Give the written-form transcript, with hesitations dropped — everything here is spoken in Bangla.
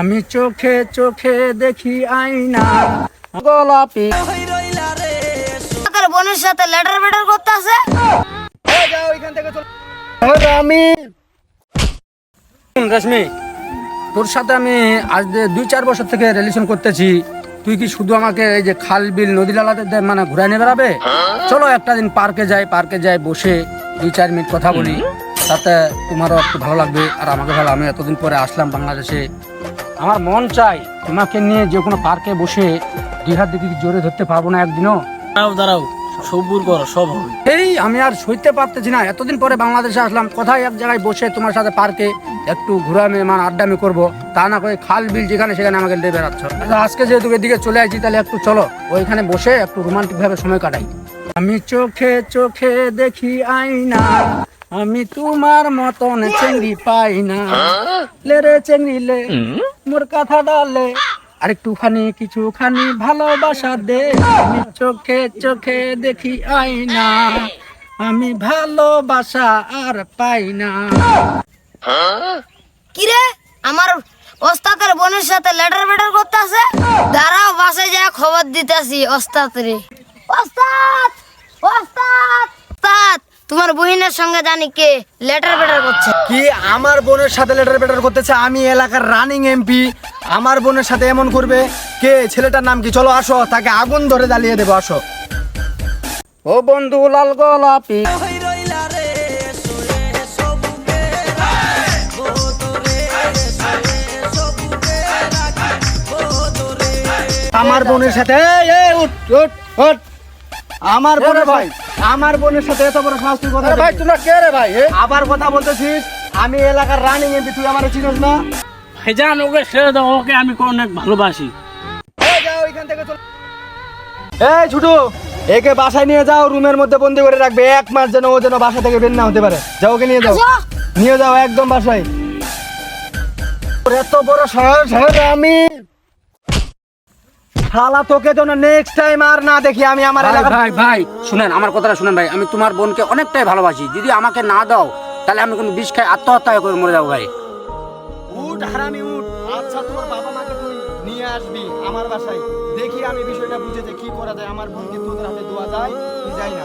আমি চোখে চোখে দেখি আয়না গোলাপি তোর বোনের সাথে লেটার বেটার করতে আছে। আমি রশ্মি, তোর সাথে আমি আজ 2-4 বছর থেকে রিলেশন করতেছি। তুই কি শুধু আমাকে এই যে খাল বিল নদী নালাতে মানে ঘুরাই নিয়ে বেড়াবে? চলো একটা দিন পার্কে যাই বসে 2-4 মিনিট কথা বলি, তাতে তোমারও একটু ভালো লাগবে আর আমাকে ভালো। আমি এতদিন পরে আসলাম বাংলাদেশে, আমার মন চাই তোমাকে নিয়ে যে কোনো পার্কে বসে 2 হাত দেখি জোরে ধরতে পারবো না একদিনও? দাঁড়াও সবুর করো, সব হবে। এই আমি আর সইতে পারতেছি না, এতদিন পরে বাংলাদেশে আসলাম, কোথায় এক জায়গায় বসে তোমার সাথে পার্কে একটু ঘুরামি মানে আড্ডামি করবো, তা না করে খাল বিল যেখানে সেখানে আমাকে নিয়ে বেড়াচ্ছ। আজকে যেহেতু এদিকে চলে আসছি, তাহলে একটু চলো ওইখানে বসে একটু রোমান্টিক ভাবে সময় কাটাই। আমি চোখে চোখে দেখি আয়না, আমি তোমার মতন চেঙ্গি পাই না, লে রে চেঙ্গি লে মোর কথা ডালে আর একটুখানি কিছুখানি ভালোবাসা দে। আমি চোখে চোখে দেখি আয়না, আমি ভালোবাসা আর পাই না। কিরে আমার ওস্তাদের বোনের সাথে লেটার বেটার করতে আছে। দাঁড়াও বাসায় যা খবর দিতেছি ওস্তাদ রে। ওস্তাদ ওস্তাদ ওস্তাদ, তোমার বহিনের সঙ্গে জানি কে লেটার বেটার করছে। কি আমার বোনের সাথে লেটার বেটার করতেছে? আমি এলাকার রানিং এমপি, আমার বোনের সাথে এমন করবে কে? ছেলেটার নাম কি? চলো আসো, তাকে আগুন ধরে জ্বালিয়ে দেবো, আসো। ও বন্ধু লাল গোলাপি, আমার বোনের সাথে উঠ উঠ উঠ। আমার বোনের ভাই, আমার বোনের সাথে এত বড় সাহস তুই কথা ভাই বলছিস? তোমরা কে রে ভাই? আবার কথা বলতেছিস? আমি এলাকার রানিং এমপি, তুই আমার চিনিস না? ভাইজান ওকে ছেড়ে দাও, ওকে আমি অনেক ভালোবাসি। এই ছোটু, একে বাসায় নিয়ে যাও, রুমের মধ্যে বন্দি করে রাখবে 1 মাস, যেন ও যেন বাসা থেকে বের না হতে পারে। যাও, ওকে নিয়ে যাও, নিয়ে যাও একদম বাসায়। ওর এত বড় সাহস! আমি শালা তোকে যেন নেক্সট টাইম আর না দেখি আমি আমার ভাই এলাকার। ভাই ভাই শুনেন, আমার কথাটা শুনেন ভাই, আমি তোমার বোনকে অনেকটাই ভালোবাসি। যদি আমাকে না দাও তাহলে আমি কোনো বিষ খাই আত্মহত্যা করে মরে যাবো ভাই। উঠ হারামি উঠ। আচ্ছা, তোমার বাবা মাকে তুই নিয়ে আসবি আমার বাসায়, দেখি আমি বিষয়টা বুঝে যে কি করা যায়। আমার বোনকে তোদের হাতে দেওয়া যায় কি যায় না।